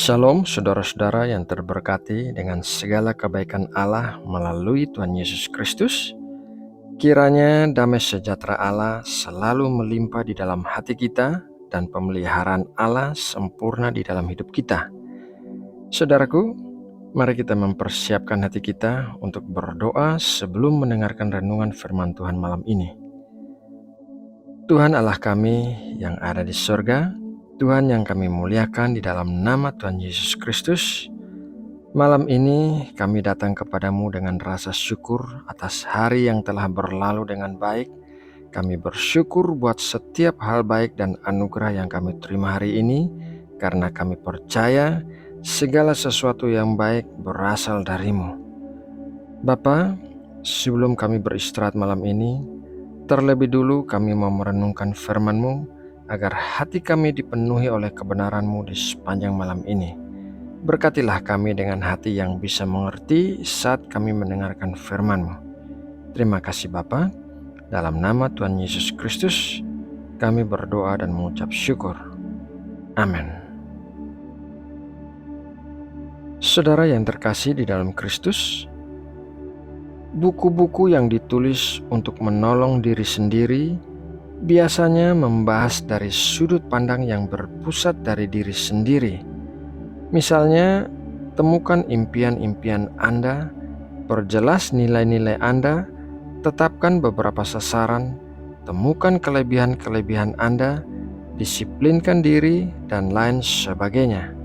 Shalom saudara-saudara yang terberkati dengan segala kebaikan Allah melalui Tuhan Yesus Kristus. Kiranya damai sejahtera Allah selalu melimpah di dalam hati kita dan pemeliharaan Allah sempurna di dalam hidup kita. Saudaraku, mari kita mempersiapkan hati kita untuk berdoa sebelum mendengarkan renungan firman Tuhan malam ini. Tuhan Allah kami yang ada di surga, Tuhan yang kami muliakan di dalam nama Tuhan Yesus Kristus, malam ini kami datang kepadamu dengan rasa syukur atas hari yang telah berlalu dengan baik. Kami bersyukur buat setiap hal baik dan anugerah yang kami terima hari ini, karena kami percaya segala sesuatu yang baik berasal darimu. Bapa, sebelum kami beristirahat malam ini, terlebih dulu kami mau merenungkan firman-Mu, agar hati kami dipenuhi oleh kebenaran-Mu di sepanjang malam ini. Berkatilah kami dengan hati yang bisa mengerti saat kami mendengarkan firman-Mu. Terima kasih Bapa. Dalam nama Tuhan Yesus Kristus, kami berdoa dan mengucap syukur. Amin. Saudara yang terkasih di dalam Kristus, buku-buku yang ditulis untuk menolong diri sendiri biasanya membahas dari sudut pandang yang berpusat dari diri sendiri. Misalnya, temukan impian-impian Anda, perjelas nilai-nilai Anda, tetapkan beberapa sasaran, temukan kelebihan-kelebihan Anda, disiplinkan diri, dan lain sebagainya.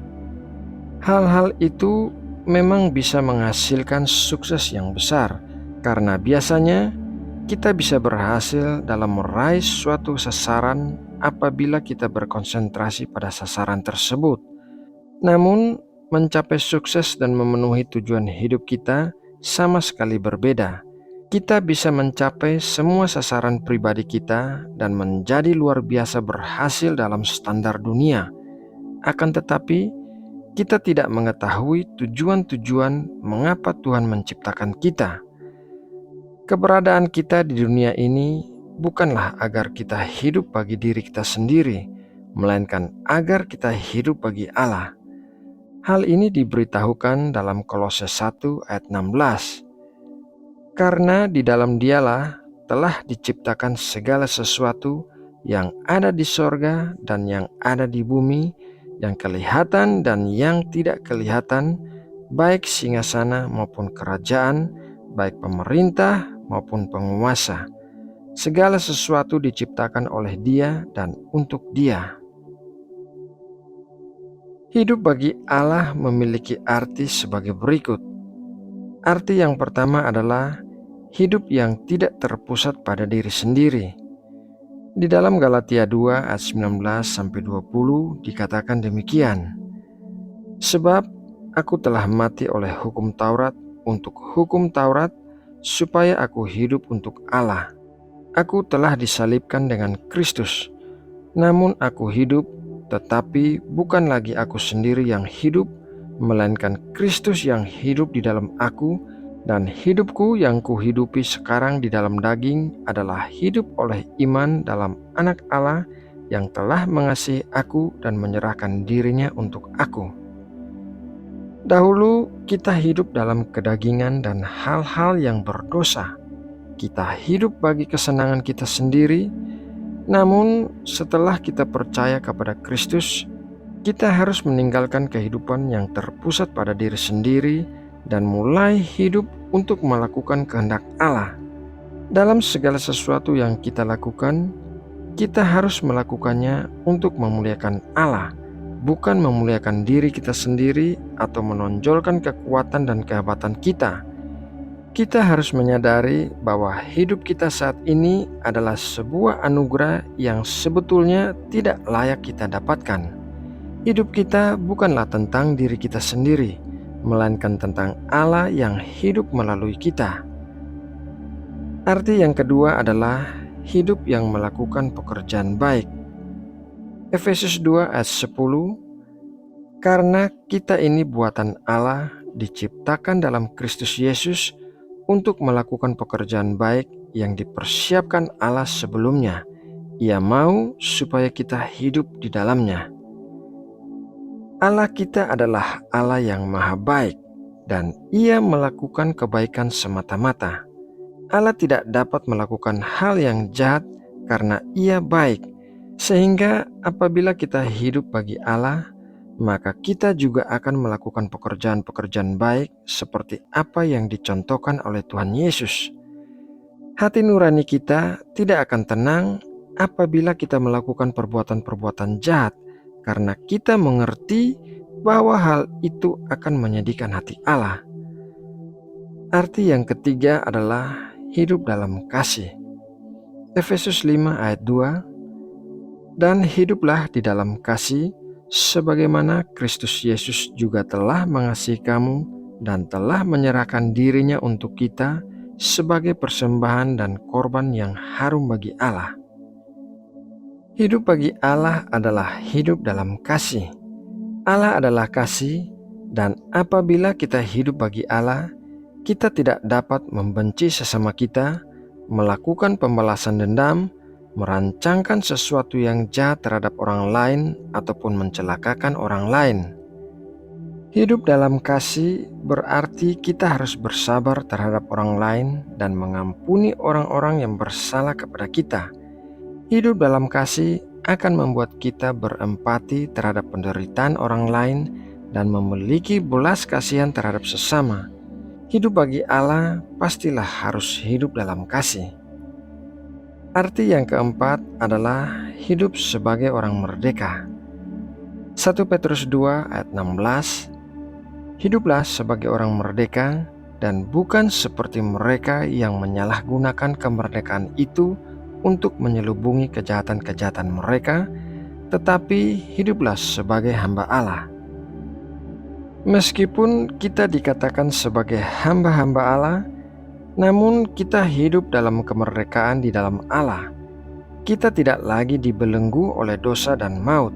Hal-hal itu memang bisa menghasilkan sukses yang besar, karena biasanya kita bisa berhasil dalam meraih suatu sasaran apabila kita berkonsentrasi pada sasaran tersebut. Namun, mencapai sukses dan memenuhi tujuan hidup kita sama sekali berbeda. Kita bisa mencapai semua sasaran pribadi kita dan menjadi luar biasa berhasil dalam standar dunia. Akan tetapi, kita tidak mengetahui tujuan-tujuan mengapa Tuhan menciptakan kita. Keberadaan kita di dunia ini bukanlah agar kita hidup bagi diri kita sendiri, melainkan agar kita hidup bagi Allah. Hal ini diberitahukan dalam Kolose 1 ayat 16. Karena di dalam Dialah telah diciptakan segala sesuatu yang ada di sorga dan yang ada di bumi, yang kelihatan dan yang tidak kelihatan, baik singgasana maupun kerajaan, baik pemerintah maupun penguasa. Segala sesuatu diciptakan oleh Dia dan untuk Dia. Hidup bagi Allah memiliki arti sebagai berikut. Arti yang pertama adalah hidup yang tidak terpusat pada diri sendiri. Di dalam Galatia 2 ayat 19-20 dikatakan demikian. Sebab aku telah mati oleh hukum Taurat untuk hukum Taurat, supaya aku hidup untuk Allah. Aku telah disalibkan dengan Kristus, namun aku hidup, tetapi bukan lagi aku sendiri yang hidup, melainkan Kristus yang hidup di dalam aku, dan hidupku yang kuhidupi sekarang di dalam daging adalah hidup oleh iman dalam Anak Allah yang telah mengasihi aku dan menyerahkan dirinya untuk aku. Dahulu kita hidup dalam kedagingan dan hal-hal yang berdosa. Kita hidup bagi kesenangan kita sendiri. Namun setelah kita percaya kepada Kristus, kita harus meninggalkan kehidupan yang terpusat pada diri sendiri dan mulai hidup untuk melakukan kehendak Allah. Dalam segala sesuatu yang kita lakukan, kita harus melakukannya untuk memuliakan Allah, bukan memuliakan diri kita sendiri atau menonjolkan kekuatan dan kehebatan kita. Kita harus menyadari bahwa hidup kita saat ini adalah sebuah anugerah yang sebetulnya tidak layak kita dapatkan. Hidup kita bukanlah tentang diri kita sendiri, melainkan tentang Allah yang hidup melalui kita. Arti yang kedua adalah hidup yang melakukan pekerjaan baik. Efesus 2 ayat 10, karena kita ini buatan Allah, diciptakan dalam Kristus Yesus untuk melakukan pekerjaan baik yang dipersiapkan Allah sebelumnya. Ia mau supaya kita hidup di dalamnya. Allah kita adalah Allah yang maha baik, dan Ia melakukan kebaikan semata-mata. Allah tidak dapat melakukan hal yang jahat karena Ia baik, sehingga apabila kita hidup bagi Allah, maka kita juga akan melakukan pekerjaan-pekerjaan baik seperti apa yang dicontohkan oleh Tuhan Yesus. Hati nurani kita tidak akan tenang apabila kita melakukan perbuatan-perbuatan jahat, karena kita mengerti bahwa hal itu akan menyedihkan hati Allah. Arti yang ketiga adalah hidup dalam kasih. Efesus 5 ayat 2, dan hiduplah di dalam kasih, sebagaimana Kristus Yesus juga telah mengasihi kamu dan telah menyerahkan dirinya untuk kita sebagai persembahan dan korban yang harum bagi Allah. Hidup bagi Allah adalah hidup dalam kasih. Allah adalah kasih, dan apabila kita hidup bagi Allah, kita tidak dapat membenci sesama kita, melakukan pembalasan dendam, merancangkan sesuatu yang jahat terhadap orang lain, ataupun mencelakakan orang lain. Hidup dalam kasih berarti kita harus bersabar terhadap orang lain dan mengampuni orang-orang yang bersalah kepada kita. Hidup dalam kasih akan membuat kita berempati terhadap penderitaan orang lain dan memiliki belas kasihan terhadap sesama. Hidup bagi Allah pastilah harus hidup dalam kasih. Arti yang keempat adalah hidup sebagai orang merdeka. 1 Petrus 2 ayat 16, hiduplah sebagai orang merdeka dan bukan seperti mereka yang menyalahgunakan kemerdekaan itu untuk menyelubungi kejahatan-kejahatan mereka, tetapi hiduplah sebagai hamba Allah. Meskipun kita dikatakan sebagai hamba-hamba Allah, namun kita hidup dalam kemerdekaan di dalam Allah. Kita tidak lagi dibelenggu oleh dosa dan maut.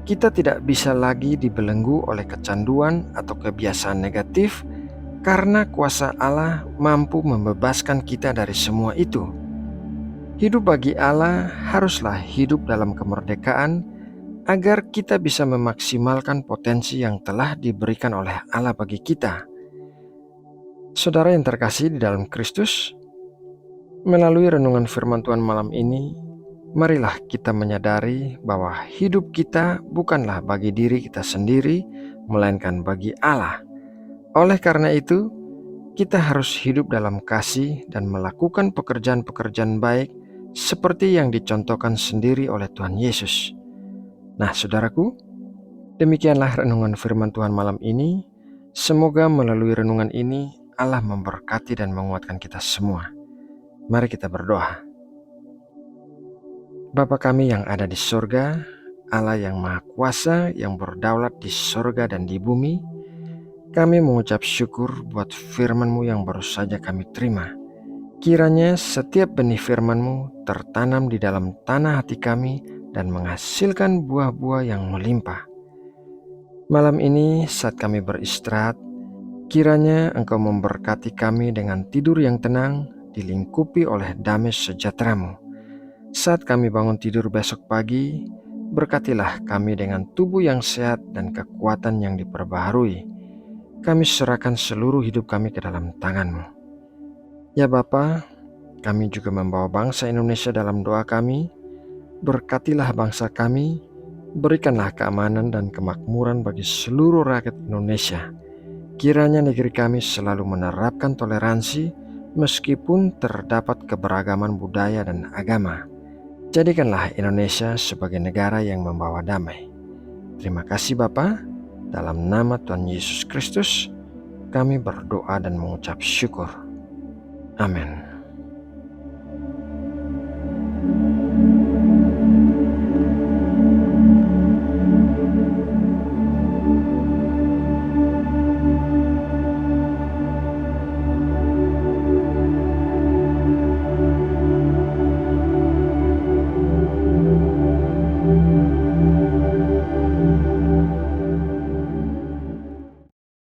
Kita tidak bisa lagi dibelenggu oleh kecanduan atau kebiasaan negatif, karena kuasa Allah mampu membebaskan kita dari semua itu. Hidup bagi Allah haruslah hidup dalam kemerdekaan, agar kita bisa memaksimalkan potensi yang telah diberikan oleh Allah bagi kita. Saudara yang terkasih di dalam Kristus, melalui renungan firman Tuhan malam ini, marilah kita menyadari bahwa hidup kita bukanlah bagi diri kita sendiri, melainkan bagi Allah. Oleh karena itu, kita harus hidup dalam kasih dan melakukan pekerjaan-pekerjaan baik seperti yang dicontohkan sendiri oleh Tuhan Yesus. Nah, saudaraku, demikianlah renungan firman Tuhan malam ini. Semoga melalui renungan ini Allah memberkati dan menguatkan kita semua. Mari kita berdoa. Bapa kami yang ada di sorga, Allah yang Maha Kuasa yang berdaulat di sorga dan di bumi, kami mengucap syukur buat firman-Mu yang baru saja kami terima. Kiranya setiap benih firman-Mu tertanam di dalam tanah hati kami dan menghasilkan buah-buah yang melimpah. Malam ini saat kami beristirahat, kiranya Engkau memberkati kami dengan tidur yang tenang, dilingkupi oleh damai sejahtera-Mu. Saat kami bangun tidur besok pagi, berkatilah kami dengan tubuh yang sehat dan kekuatan yang diperbaharui. Kami serahkan seluruh hidup kami ke dalam tangan-Mu. Ya Bapa, kami juga membawa bangsa Indonesia dalam doa kami. Berkatilah bangsa kami, berikanlah keamanan dan kemakmuran bagi seluruh rakyat Indonesia. Kiranya negeri kami selalu menerapkan toleransi meskipun terdapat keberagaman budaya dan agama. Jadikanlah Indonesia sebagai negara yang membawa damai. Terima kasih Bapa, dalam nama Tuhan Yesus Kristus, kami berdoa dan mengucap syukur. Amin.